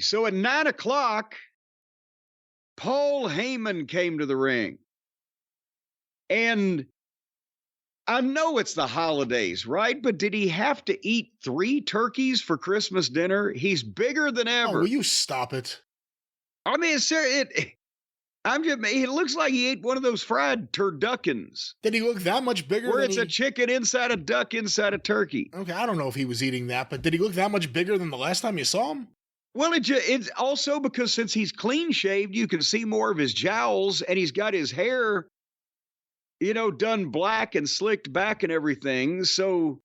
So at 9 o'clock, Paul Heyman came to the ring. And I know it's the holidays, right? But did he have to eat 3 turkeys for Christmas dinner? He's bigger than ever. Oh, will you stop it? I mean, it looks like he ate one of those fried turduckins. Did he look that much bigger? Where it's a chicken inside a duck inside a turkey. Okay, I don't know if he was eating that, but did he look that much bigger than the last time you saw him? Well, it's also because since he's clean shaved, you can see more of his jowls, and he's got his hair, done black and slicked back and everything. So,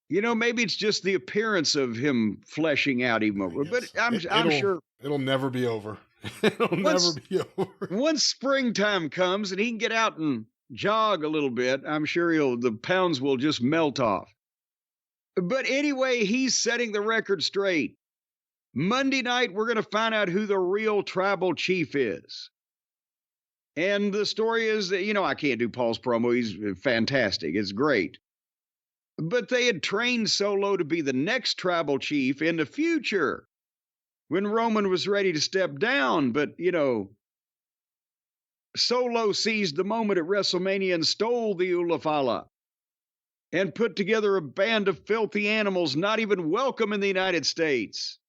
maybe it's just the appearance of him fleshing out even more. But I'm sure it'll never be over. It'll never be over. Once springtime comes and he can get out and jog a little bit, I'm sure the pounds will just melt off. But anyway, he's setting the record straight. Monday night, we're going to find out who the real tribal chief is. And the story is that, I can't do Paul's promo. He's fantastic. It's great. But they had trained Solo to be the next tribal chief in the future when Roman was ready to step down. But, Solo seized the moment at WrestleMania and stole the Ulafala and put together a band of filthy animals not even welcome in the United States.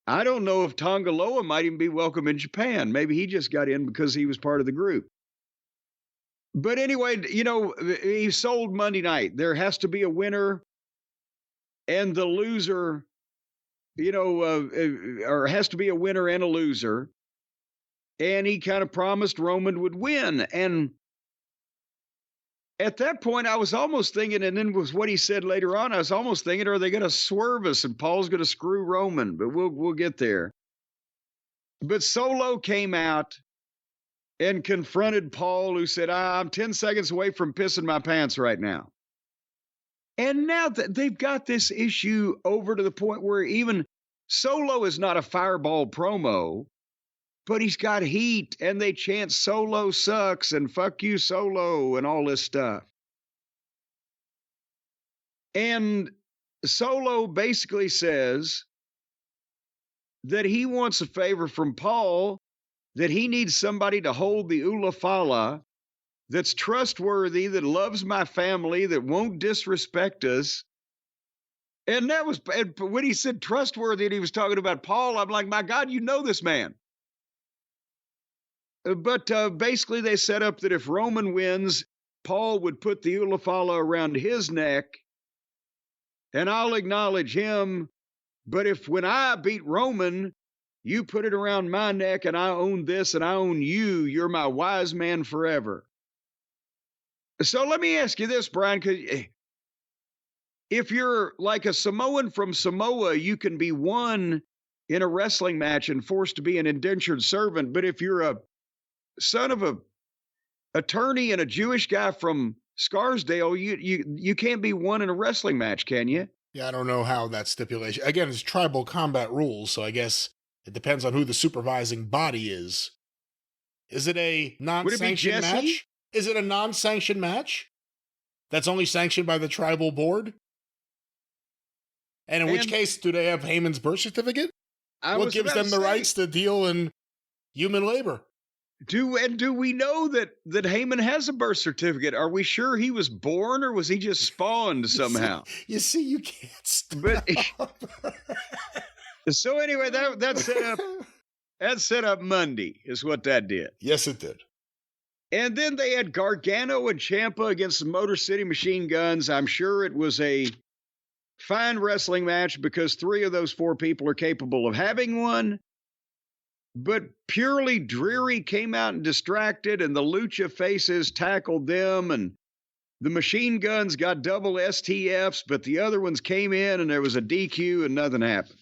I don't know if Tongaloa might even be welcome in Japan. Maybe he just got in because he was part of the group. But anyway, he sold Monday night. There has to be a winner, and the loser, or has to be a winner and a loser. And he kind of promised Roman would win. And at that point, I was almost thinking, and then with what he said later on, I was almost thinking, are they going to swerve us and Paul's going to screw Roman? But we'll get there. But Solo came out and confronted Paul, who said, I'm 10 seconds away from pissing my pants right now. And now that they've got this issue over to the point where even Solo is not a fireball promo, but he's got heat, and they chant Solo sucks and fuck you Solo and all this stuff. And Solo basically says that he wants a favor from Paul, that he needs somebody to hold the Ulafala that's trustworthy, that loves my family, that won't disrespect us. And that was, and when he said trustworthy and he was talking about Paul, I'm like, my God, you know this man. But basically they set up that if Roman wins, Paul would put the Ulafala around his neck, and I'll acknowledge him. But if when I beat Roman, you put it around my neck and I own this and I own you, you're my wise man forever. So let me ask you this, Brian, because if you're like a Samoan from Samoa, you can be won in a wrestling match and forced to be an indentured servant. But if you're a son of a attorney and a Jewish guy from Scarsdale, you can't be won in a wrestling match, can you? Yeah, I don't know how that stipulation. Again, it's tribal combat rules, so I guess it depends on who the supervising body is. Is it a non-sanctioned match? Is it a non-sanctioned match that's only sanctioned by the tribal board? And in which case, do they have Heyman's birth certificate? What gives them the rights to deal in human labor? Do we know that Heyman has a birth certificate? Are we sure he was born, or was he just spawned somehow? You see, you can't stop. But, so anyway, that set up Monday is what that did. Yes, it did. And then they had Gargano and Ciampa against the Motor City Machine Guns. I'm sure it was a fine wrestling match because 3 of those 4 people are capable of having one. But Purely Dreary came out and distracted, and the Lucha Faces tackled them, and the Machine Guns got double STFs, but the other ones came in, and there was a DQ, and nothing happened.